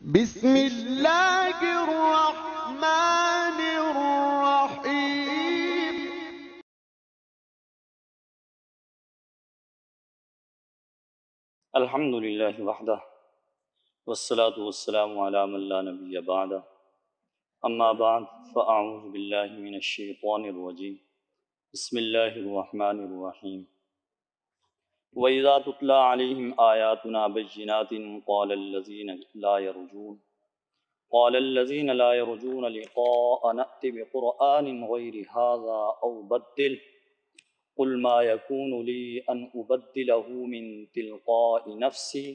بسم اللہ الرحمن الرحیم۔ الحمد للہ وحدہ والصلاة والسلام علی من لا نبی بعدہ، اما بعد فاعوذ باللہ من الشیطان الرجیم، بسم اللہ الرحمن الرحیم۔ وَإِذَا تُتْلَى عَلَيْهِمْ آيَاتُنَا بَيِّنَاتٍ قَالَ الَّذِينَ لَا يَرْجُونَ لِقَاءَنَا ائْتِ بِقُرْآنٍ غَيْرِ هَذَا أَوْ بَدِّلْهُ قُلْ مَا يَكُونُ لِي أَنْ أُبَدِّلَهُ مِنْ تِلْقَاءِ نَفْسِي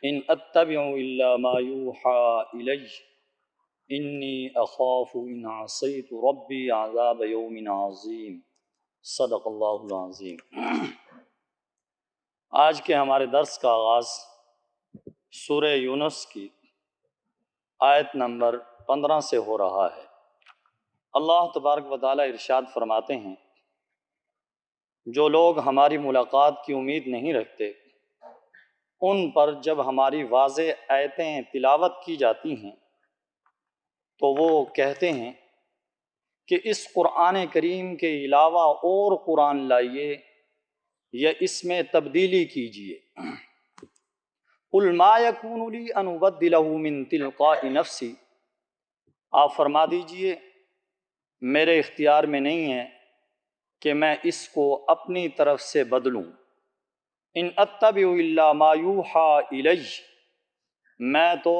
إِنْ أَتَّبِعُ إِلَّا مَا يُوحَى إِلَيَّ إِنِّي أَخَافُ إِنْ عَصَيْتُ رَبِّي عَذَابَ يَوْمٍ عَظِيمٍ۔ صدق اللہ العظیم۔ آج کے ہمارے درس کا آغاز سورہ یونس کی آیت نمبر 15 سے ہو رہا ہے۔ اللہ تبارک و تعالیٰ ارشاد فرماتے ہیں، جو لوگ ہماری ملاقات کی امید نہیں رکھتے، ان پر جب ہماری واضح آیتیں تلاوت کی جاتی ہیں تو وہ کہتے ہیں کہ اس قرآن کریم کے علاوہ اور قرآن لائیے یا اس میں تبدیلی کیجیے۔ قُلْ مَا يَكُونُ لِي أَنْ أُبَدِّلَهُ مِنْ تِلْقَاءِ نَفْسِي، آپ فرما دیجئے میرے اختیار میں نہیں ہے کہ میں اس کو اپنی طرف سے بدلوں۔ إِنْ أَتَّبِعُ إِلَّا مَا يُوحَى إِلَيَّ، میں تو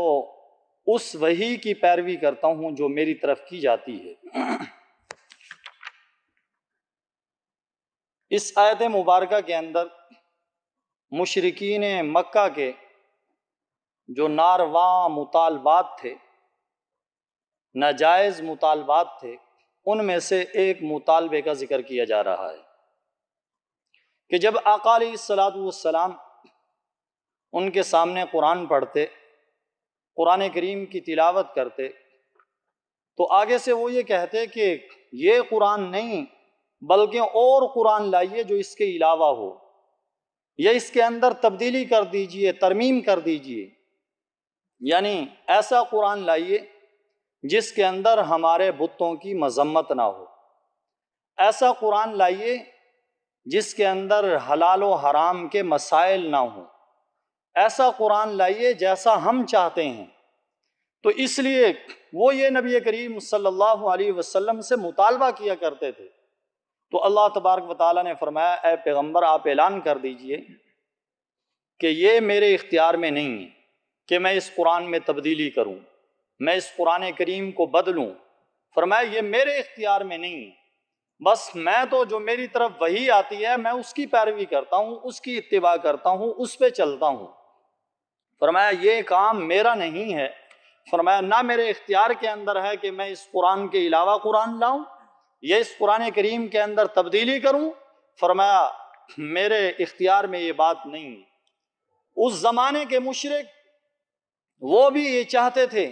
اس وحی کی پیروی کرتا ہوں جو میری طرف کی جاتی ہے۔ اس آیت مبارکہ کے اندر مشرکین مکہ کے جو ناروا مطالبات تھے، ناجائز مطالبات تھے، ان میں سے ایک مطالبے کا ذکر کیا جا رہا ہے کہ جب آقا علیہ السلام ان کے سامنے قرآن پڑھتے، قرآن کریم کی تلاوت کرتے، تو آگے سے وہ یہ کہتے کہ یہ قرآن نہیں بلکہ اور قرآن لائیے جو اس کے علاوہ ہو، یا اس کے اندر تبدیلی کر دیجئے، ترمیم کر دیجئے، یعنی ایسا قرآن لائیے جس کے اندر ہمارے بتوں کی مذمت نہ ہو، ایسا قرآن لائیے جس کے اندر حلال و حرام کے مسائل نہ ہوں، ایسا قرآن لائیے جیسا ہم چاہتے ہیں۔ تو اس لیے وہ یہ نبی کریم صلی اللہ علیہ وسلم سے مطالبہ کیا کرتے تھے۔ تو اللہ تبارک و تعالیٰ نے فرمایا، اے پیغمبر آپ اعلان کر دیجئے کہ یہ میرے اختیار میں نہیں ہے کہ میں اس قرآن میں تبدیلی کروں، میں اس قرآن کریم کو بدلوں۔ فرمایا یہ میرے اختیار میں نہیں ہے، بس میں تو جو میری طرف وحی آتی ہے میں اس کی پیروی کرتا ہوں، اس کی اتباع کرتا ہوں، اس پہ چلتا ہوں۔ فرمایا یہ کام میرا نہیں ہے، فرمایا نہ میرے اختیار کے اندر ہے کہ میں اس قرآن کے علاوہ قرآن لاؤں یا اس قرآن کریم کے اندر تبدیلی کروں۔ فرمایا میرے اختیار میں یہ بات نہیں ہے۔ اس زمانے کے مشرک وہ بھی یہ چاہتے تھے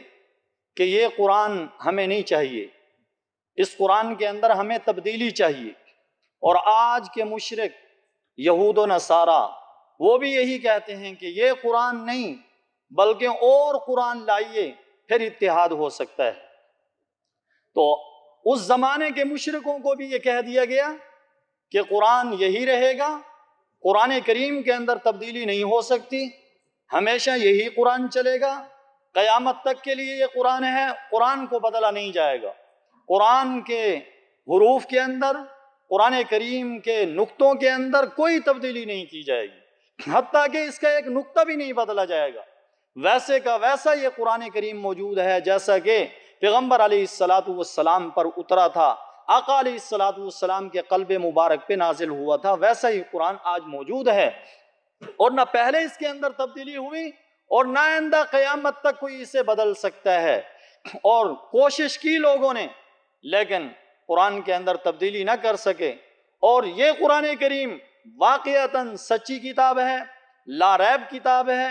کہ یہ قرآن ہمیں نہیں چاہیے، اس قرآن کے اندر ہمیں تبدیلی چاہیے۔ اور آج کے مشرک یہود و نصارہ وہ بھی یہی کہتے ہیں کہ یہ قرآن نہیں بلکہ اور قرآن لائیے، پھر اتحاد ہو سکتا ہے۔ تو اس زمانے کے مشرکوں کو بھی یہ کہہ دیا گیا کہ قرآن یہی رہے گا، قرآن کریم کے اندر تبدیلی نہیں ہو سکتی، ہمیشہ یہی قرآن چلے گا، قیامت تک کے لیے یہ قرآن ہے، قرآن کو بدلا نہیں جائے گا۔ قرآن کے حروف کے اندر، قرآن کریم کے نقطوں کے اندر کوئی تبدیلی نہیں کی جائے گی، حتیٰ کہ اس کا ایک نقطہ بھی نہیں بدلا جائے گا، ویسے کا ویسا یہ قرآن کریم موجود ہے جیسا کہ پیغمبر علیہ السلام پر اترا تھا، آقا علیہ السلام کے قلب مبارک پہ نازل ہوا تھا، ویسا ہی قرآن آج موجود ہے، اور نہ پہلے اس کے اندر تبدیلی ہوئی اور نہ آئندہ قیامت تک کوئی اسے بدل سکتا ہے۔ اور کوشش کی لوگوں نے لیکن قرآن کے اندر تبدیلی نہ کر سکے۔ اور یہ قرآن کریم واقعتاً سچی کتاب ہے، لا ریب کتاب ہے،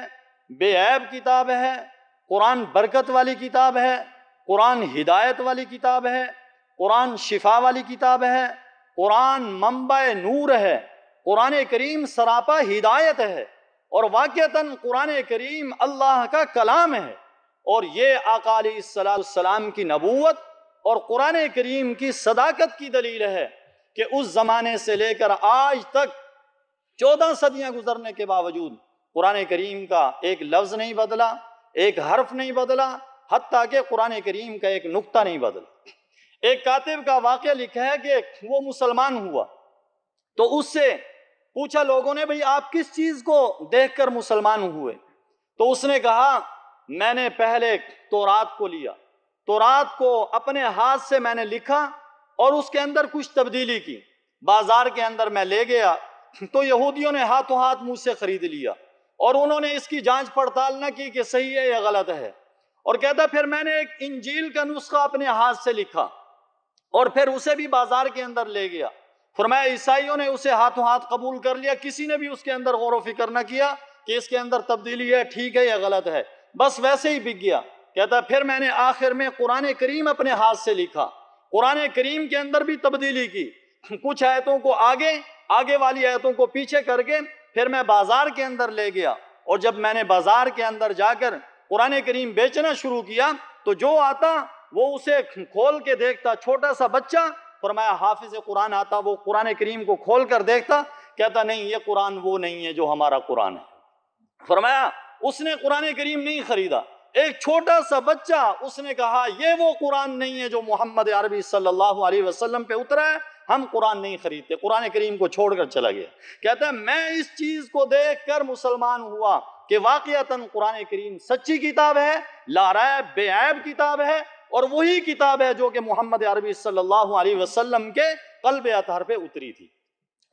بے عیب کتاب ہے، قرآن برکت والی کتاب ہے، قرآن ہدایت والی کتاب ہے، قرآن شفا والی کتاب ہے، قرآن منبع نور ہے، قرآن کریم سراپا ہدایت ہے۔ اور واقعتاً قرآن کریم اللہ کا کلام ہے، اور یہ آقا علیہ السلام کی نبوت اور قرآن کریم کی صداقت کی دلیل ہے کہ اس زمانے سے لے کر آج تک 14 صدیاں گزرنے کے باوجود قرآن کریم کا ایک لفظ نہیں بدلا، ایک حرف نہیں بدلا، حتیٰ کہ قرآن کریم کا ایک نقطہ نہیں بدلا۔ ایک کاتب کا واقعہ لکھا ہے کہ وہ مسلمان ہوا تو اس سے پوچھا لوگوں نے، بھئی آپ کس چیز کو دیکھ کر مسلمان ہوئے؟ تو اس نے کہا، میں نے پہلے تورات کو لیا، تورات کو اپنے ہاتھ سے میں نے لکھا اور اس کے اندر کچھ تبدیلی کی، بازار کے اندر میں لے گیا تو یہودیوں نے ہاتھوں ہاتھ مجھ سے خرید لیا اور انہوں نے اس کی جانچ پڑتال نہ کی کہ صحیح ہے یا غلط ہے۔ اور کہتا پھر میں نے ایک انجیل کا نسخہ اپنے ہاتھ سے لکھا اور پھر اسے بھی بازار کے اندر لے گیا، فرمایا عیسائیوں نے اسے ہاتھوں ہاتھ قبول کر لیا، کسی نے بھی اس کے اندر غور و فکر نہ کیا کہ اس کے اندر تبدیلی ہے، ٹھیک ہے یا غلط ہے، بس ویسے ہی بک گیا۔ کہتا پھر میں نے آخر میں قرآن کریم اپنے ہاتھ سے لکھا، قرآن کریم کے اندر بھی تبدیلی کی، کچھ آیتوں کو آگے والی آیتوں کو پیچھے کر کے پھر میں بازار کے اندر لے گیا، اور جب میں نے بازار کے اندر جا کر قرآن کریم بیچنا شروع کیا تو جو آتا وہ اسے کھول کے دیکھتا، چھوٹا سا بچہ، فرمایا حافظ قرآن آتا، وہ قرآن کریم کو کھول کر دیکھتا، کہتا نہیں یہ قرآن وہ نہیں ہے جو ہمارا قرآن ہے۔ فرمایا اس نے قرآن کریم نہیں خریدا، ایک چھوٹا سا بچہ، اس نے کہا یہ وہ قرآن نہیں ہے جو محمد عربی صلی اللہ علیہ وسلم پہ اترا ہے، ہم قرآن نہیں خریدتے، قرآن کریم کو چھوڑ کر چلا گیا۔ کہتا ہے میں اس چیز کو دیکھ کر مسلمان ہوا کہ واقعتاً قرآن کریم سچی کتاب ہے، لا ریب بے عیب کتاب ہے، اور وہی کتاب ہے جو کہ محمد عربی صلی اللہ علیہ وسلم کے قلب اطہر پہ اتری تھی۔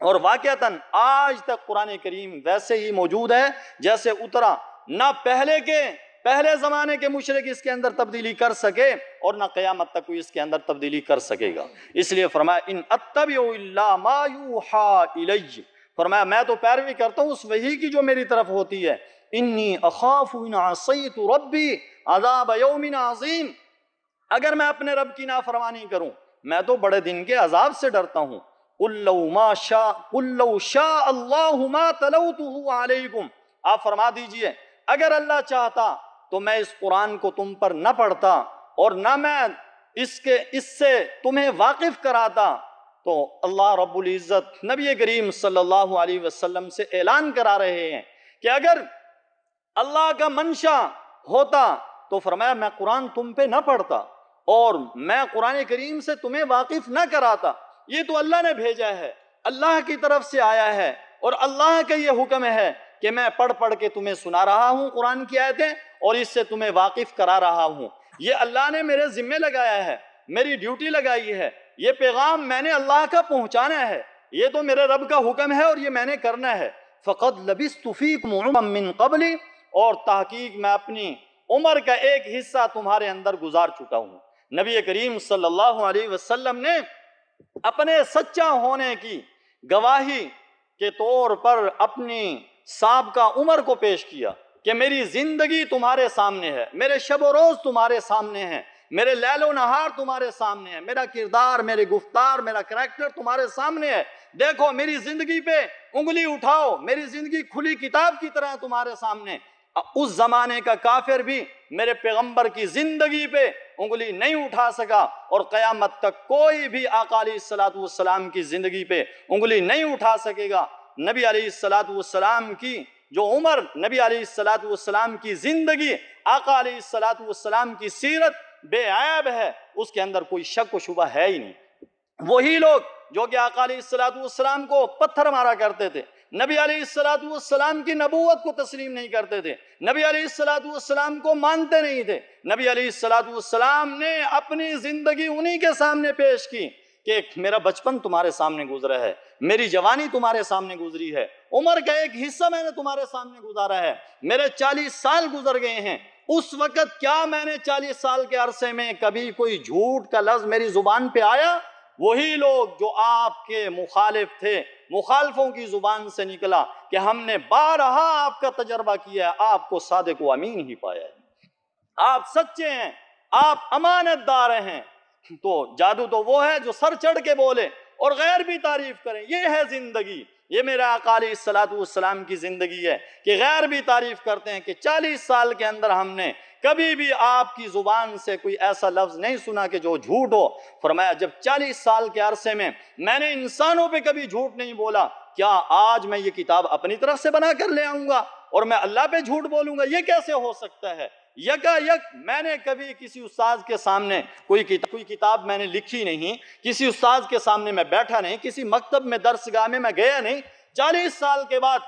اور واقعتاً آج تک قرآن کریم ویسے ہی موجود ہے جیسے اترا، نہ پہلے زمانے کے مشرک اس کے اندر تبدیلی کر سکے اور نہ قیامت تک کوئی اس کے اندر تبدیلی کر سکے گا۔ اس لیے فرمایا ان اتبع الا ما یوحى الی، فرمایا میں تو پیروی کرتا ہوں اس وحی کی جو میری طرف ہوتی ہے، انی اخاف ان عصیت ربی عذاب یوم عظیم، اگر میں اپنے رب کی نافرمانی کروں میں تو بڑے دن کے عذاب سے ڈرتا ہوں۔ قل لو شاء اللہ ما تلوتہ علیکم، آپ فرما دیجئے اگر اللہ چاہتا تو میں اس قرآن کو تم پر نہ پڑھتا اور نہ میں اس سے تمہیں واقف کراتا۔ تو اللہ رب العزت نبی کریم صلی اللہ علیہ وسلم سے اعلان کرا رہے ہیں کہ اگر اللہ کا منشا ہوتا تو فرمایا میں قرآن تم پہ نہ پڑھتا اور میں قرآن کریم سے تمہیں واقف نہ کراتا، یہ تو اللہ نے بھیجا ہے، اللہ کی طرف سے آیا ہے، اور اللہ کا یہ حکم ہے کہ میں پڑھ کے تمہیں سنا رہا ہوں قرآن کی آیتیں اور اس سے تمہیں واقف کرا رہا ہوں، یہ اللہ نے میرے ذمہ لگایا ہے، میری ڈیوٹی لگائی ہے، یہ پیغام میں نے اللہ کا پہنچانا ہے، یہ تو میرے رب کا حکم ہے اور یہ میں نے کرنا ہے۔ فَقَدْ لَبِثْتُ فِيكُمْ عُمَرًا مِّن قَبْلِ، اور تحقیق میں اپنی عمر کا ایک حصہ تمہارے اندر گزار چکا ہوں۔ نبی کریم صلی اللہ علیہ وسلم نے اپنے سچا ہونے کی گواہی کے طور پر اپنی سابقہ عمر کو پیش کیا کہ میری زندگی تمہارے سامنے ہے، میرے شب و روز تمہارے سامنے ہیں، میرے لیل و نہار تمہارے سامنے ہے، میرا کردار، میرے گفتار، میرا کریکٹر تمہارے سامنے ہے، دیکھو میری زندگی پہ انگلی اٹھاؤ، میری زندگی کھلی کتاب کی طرح تمہارے سامنے۔ اس زمانے کا کافر بھی میرے پیغمبر کی زندگی پہ انگلی نہیں اٹھا سکا اور قیامت تک کوئی بھی آقا علیہ السلام کی زندگی پہ انگلی نہیں اٹھا سکے گا۔ نبی علیہ السلام کی جو عمر، نبی علیہ السلام کی زندگی، آقا علیہ السلام کی سیرت بے عیب ہے، اس کے اندر کوئی شک و شبہ ہے ہی نہیں۔ وہی لوگ جو کہ آقا علیہ السلام کو پتھر مارا کرتے تھے، نبی علیہ السلام کی نبوت کو تسلیم نہیں کرتے تھے، نبی علیہ السلام کو مانتے نہیں تھے، نبی علیہ السلام نے اپنی زندگی انہی کے سامنے پیش کی کہ میرا بچپن تمہارے سامنے گزرا ہے، میری جوانی تمہارے سامنے گزری ہے، عمر کا ایک حصہ میں نے تمہارے سامنے گزارا ہے، میرے 40 سال گزر گئے ہیں، اس وقت کیا میں نے 40 سال کے عرصے میں کبھی کوئی جھوٹ کا لفظ میری زبان پہ آیا؟ وہی لوگ جو آپ کے مخالف تھے، مخالفوں کی زبان سے نکلا کہ ہم نے بارہا آپ کا تجربہ کیا ہے، آپ کو صادق و امین ہی پایا ہے، آپ سچے ہیں، آپ امانت دار ہیں۔ تو جادو تو وہ ہے جو سر چڑھ کے بولے اور غیر بھی تعریف کریں، یہ ہے زندگی، یہ میرے آقا علیہ الصلوۃ والسلام کی زندگی ہے کہ غیر بھی تعریف کرتے ہیں کہ 40 سال کے اندر ہم نے کبھی بھی آپ کی زبان سے کوئی ایسا لفظ نہیں سنا کہ جو جھوٹ ہو۔ فرمایا جب 40 سال کے عرصے میں نے انسانوں پہ کبھی جھوٹ نہیں بولا، کیا آج میں یہ کتاب اپنی طرف سے بنا کر لے آؤں گا اور میں اللہ پہ جھوٹ بولوں گا؟ یہ کیسے ہو سکتا ہے؟ یکا یک میں نے کبھی کسی استاد کے سامنے کوئی کتاب میں نے لکھی نہیں، کسی استاد کے سامنے میں بیٹھا نہیں، کسی مکتب میں درسگاہ میں گیا نہیں۔ 40 سال کے بعد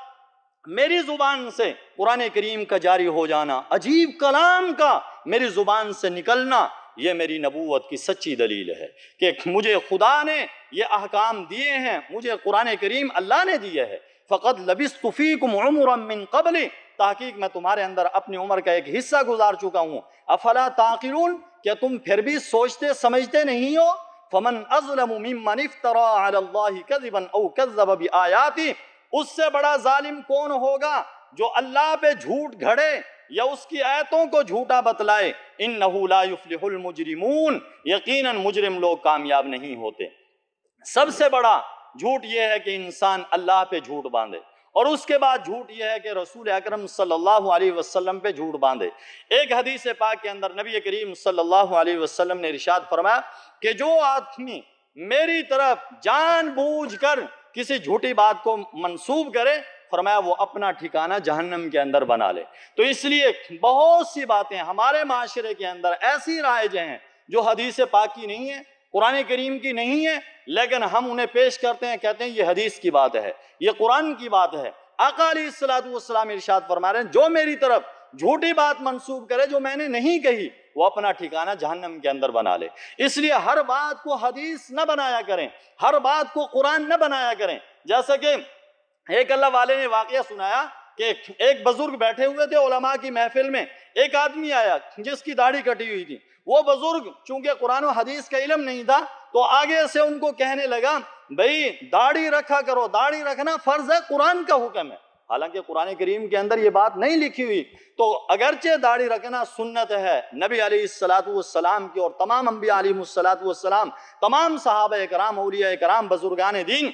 میری زبان سے قرآن کریم کا جاری ہو جانا، عجیب کلام کا میری زبان سے نکلنا، یہ میری نبوت کی سچی دلیل ہے کہ مجھے خدا نے یہ احکام دیے ہیں، مجھے قرآن کریم اللہ نے دیا ہے۔ فقط لبثت فیکم عمرا من قبل، تحقیق میں تمہارے اندر اپنی عمر کا ایک حصہ گزار چکا ہوں۔ افلا تعقلون، کیا تم پھر بھی سوچتے سمجھتے نہیں ہو؟ فمن اظلم ممن افترى على الله كذبا او كذب بآیاتی، اس سے بڑا ظالم کون ہوگا جو اللہ پہ جھوٹ گھڑے یا اس کی آیتوں کو جھوٹا بتلائے۔ انہ لا یفلح المجرمون، یقیناً مجرم لوگ کامیاب نہیں ہوتے۔ سب سے بڑا جھوٹ یہ ہے کہ انسان اللہ پہ جھوٹ باندھے، اور اس کے بعد جھوٹ یہ ہے کہ رسول اکرم صلی اللہ علیہ وسلم پہ جھوٹ باندھے۔ ایک حدیث پاک کے اندر نبی کریم صلی اللہ علیہ وسلم نے ارشاد فرمایا کہ جو آدمی میری طرف جان بوجھ کر کسی جھوٹی بات کو منسوب کرے، فرمایا وہ اپنا ٹھکانہ جہنم کے اندر بنا لے۔ تو اس لیے بہت سی باتیں ہمارے معاشرے کے اندر ایسی رائج ہیں جو حدیث پاک کی نہیں ہے، قرآن کریم کی نہیں ہے، لیکن ہم انہیں پیش کرتے ہیں، کہتے ہیں یہ حدیث کی بات ہے، یہ قرآن کی بات ہے۔ آقا علیہ الصلوۃ والسلام ارشاد فرما رہے ہیں جو میری طرف جھوٹی بات منسوب کرے جو میں نے نہیں کہی، وہ اپنا ٹھکانہ جہنم کے اندر بنا لے۔ اس لیے ہر بات کو حدیث نہ بنایا کریں، ہر بات کو قرآن نہ بنایا کریں۔ جیسا کہ ایک اللہ والے نے واقعہ سنایا کہ ایک بزرگ بیٹھے ہوئے تھے علماء کی محفل میں، ایک آدمی آیا جس کی داڑھی کٹی ہوئی تھی۔ وہ بزرگ چونکہ قرآن و حدیث کا علم نہیں تھا تو آگے سے ان کو کہنے لگا بھئی داڑھی رکھا کرو، داڑھی رکھنا فرض ہے، قرآن کا حکم ہے۔ حالانکہ قرآن کریم کے اندر یہ بات نہیں لکھی ہوئی، تو اگرچہ داڑھی رکھنا سنت ہے نبی علیہ الصلوۃ والسلام کی اور تمام انبیاء علیہ الصلوۃ والسلام، تمام صحابہ کرام، اولیاء کرام، بزرگان دین،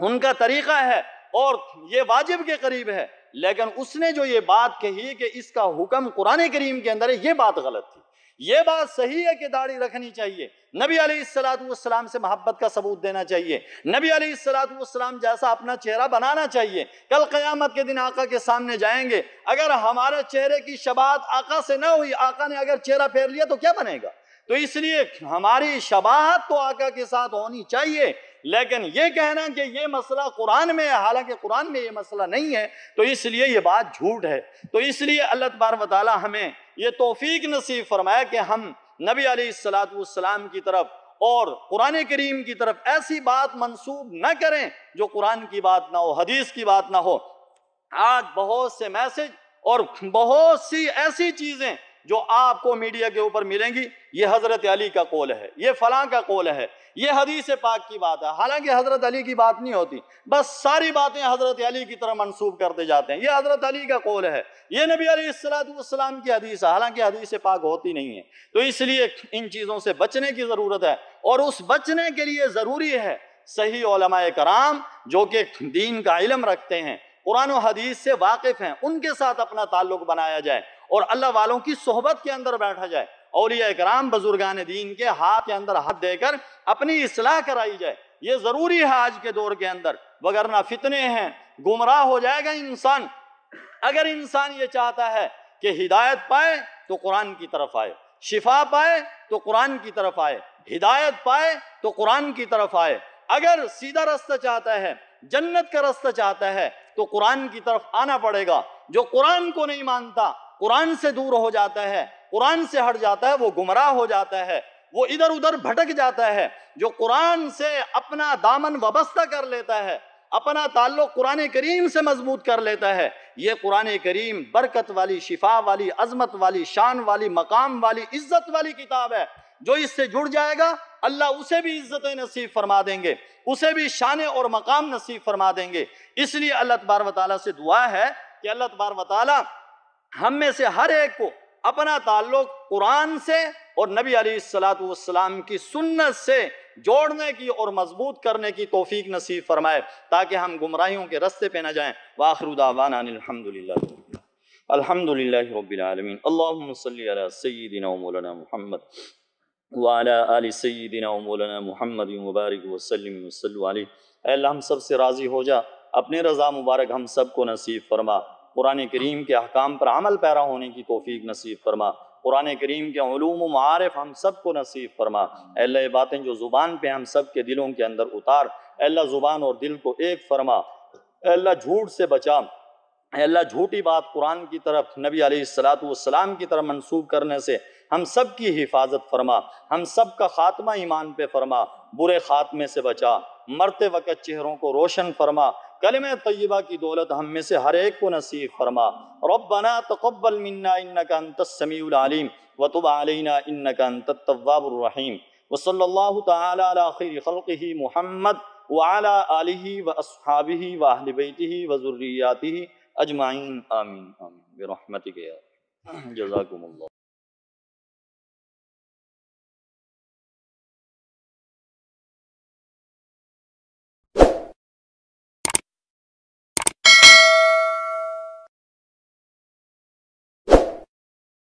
ان کا طریقہ ہے اور یہ واجب کے قریب ہے، لیکن اس نے جو یہ بات کہی کہ اس کا حکم قرآن کریم کے اندر ہے، یہ بات غلط تھی۔ یہ بات صحیح ہے کہ داڑھی رکھنی چاہیے، نبی علیہ الصلوۃ والسلام سے محبت کا ثبوت دینا چاہیے، نبی علیہ الصلوۃ والسلام جیسا اپنا چہرہ بنانا چاہیے۔ کل قیامت کے دن آقا کے سامنے جائیں گے، اگر ہمارے چہرے کی شباہت آقا سے نہ ہوئی، آقا نے اگر چہرہ پھیر لیا تو کیا بنے گا؟ تو اس لیے ہماری شباہت تو آقا کے ساتھ ہونی چاہیے، لیکن یہ کہنا کہ یہ مسئلہ قرآن میں ہے، حالانکہ قرآن میں یہ مسئلہ نہیں ہے، تو اس لیے یہ بات جھوٹ ہے۔ تو اس لیے اللہ تبارک و تعالی ہمیں یہ توفیق نصیب فرمایا کہ ہم نبی علیہ الصلوۃ والسلام کی طرف اور قرآن کریم کی طرف ایسی بات منسوب نہ کریں جو قرآن کی بات نہ ہو، حدیث کی بات نہ ہو۔ آج بہت سے میسج اور بہت سی ایسی چیزیں جو آپ کو میڈیا کے اوپر ملیں گی، یہ حضرت علی کا قول ہے، یہ فلاں کا قول ہے، یہ حدیث پاک کی بات ہے، حالانکہ حضرت علی کی بات نہیں ہوتی، بس ساری باتیں حضرت علی کی طرح منسوب کرتے جاتے ہیں، یہ حضرت علی کا قول ہے، یہ نبی علیہ الصلوۃ والسلام کی حدیث ہے، حالانکہ حدیث پاک ہوتی نہیں ہے۔ تو اس لیے ان چیزوں سے بچنے کی ضرورت ہے، اور اس بچنے کے لیے ضروری ہے صحیح علماء کرام جو کہ دین کا علم رکھتے ہیں، قرآن و حدیث سے واقف ہیں، ان کے ساتھ اپنا تعلق بنایا جائے اور اللہ والوں کی صحبت کے اندر بیٹھا جائے، اولیاء کرام، بزرگان دین کے ہاتھ کے اندر ہاتھ دے کر اپنی اصلاح کرائی جائے۔ یہ ضروری ہے آج کے دور کے اندر، وگرنہ فتنے ہیں، گمراہ ہو جائے گا انسان۔ اگر انسان یہ چاہتا ہے کہ ہدایت پائے تو قرآن کی طرف آئے، شفا پائے تو قرآن کی طرف آئے، ہدایت پائے تو قرآن کی طرف آئے۔ اگر سیدھا راستہ چاہتا ہے، جنت کا راستہ چاہتا ہے تو قرآن کی طرف آنا پڑے گا۔ جو قرآن کو نہیں مانتا، قرآن سے دور ہو جاتا ہے، قرآن سے ہٹ جاتا ہے، وہ گمراہ ہو جاتا ہے، وہ ادھر ادھر بھٹک جاتا ہے۔ جو قرآن سے اپنا دامن وابستہ کر لیتا ہے، اپنا تعلق قرآن کریم سے مضبوط کر لیتا ہے، یہ قرآن کریم برکت والی، شفا والی، عظمت والی، شان والی، مقام والی، عزت والی کتاب ہے۔ جو اس سے جڑ جائے گا اللہ اسے بھی عزت نصیب فرما دیں گے، اسے بھی شان اور مقام نصیب فرما دیں گے۔ اس لیے اللہ تبارک و تعالیٰ سے دعا ہے کہ اللہ تبارک و تعالیٰ ہم میں سے ہر ایک کو اپنا تعلق قرآن سے اور نبی علیہ الصلوۃ والسلام کی سنت سے جوڑنے کی اور مضبوط کرنے کی توفیق نصیب فرمائے تاکہ ہم گمراہیوں کے رستے پہ نہ جائیں۔ وآخر دعوانا الحمدللہ رب العالمین۔ اللہم صلی علی سیدنا و مولانا محمد وعلی آل سیدنا و مولانا محمد مبارک وسلم وصلو علیہ۔ اے اللہ ہم سب سے راضی ہو جا، اپنی رضا مبارک ہم سب کو نصیب فرما، قرآن کریم کے احکام پر عمل پیرا ہونے کی توفیق نصیب فرما، قرآن کریم کے علوم و معارف ہم سب کو نصیب فرما۔ اے اللہ یہ باتیں جو زبان پہ ہم سب کے دلوں کے اندر اتار، اے اللہ زبان اور دل کو ایک فرما، اے اللہ جھوٹ سے بچا، اے اللہ جھوٹی بات قرآن کی طرف، نبی علیہ السلام کی طرف منسوب کرنے سے ہم سب کی حفاظت فرما، ہم سب کا خاتمہ ایمان پہ فرما، برے خاتمے سے بچا، مرتے وقت چہروں کو روشن فرما، کلمہ طیبہ کی دولت ہم میں سے ہر ایک کو نصیب فرما۔ ربنا تقبل منا انک انت السمیع العلیم وتب علینا انک انت التواب الرحیم، وصلی اللہ تعالی علی خیر خلقہ محمد وعلی آلہ واصحابہ واہل بیتہ وذریاتہ اجمعین، آمین آمین برحمتک یا جزاکم اللہ۔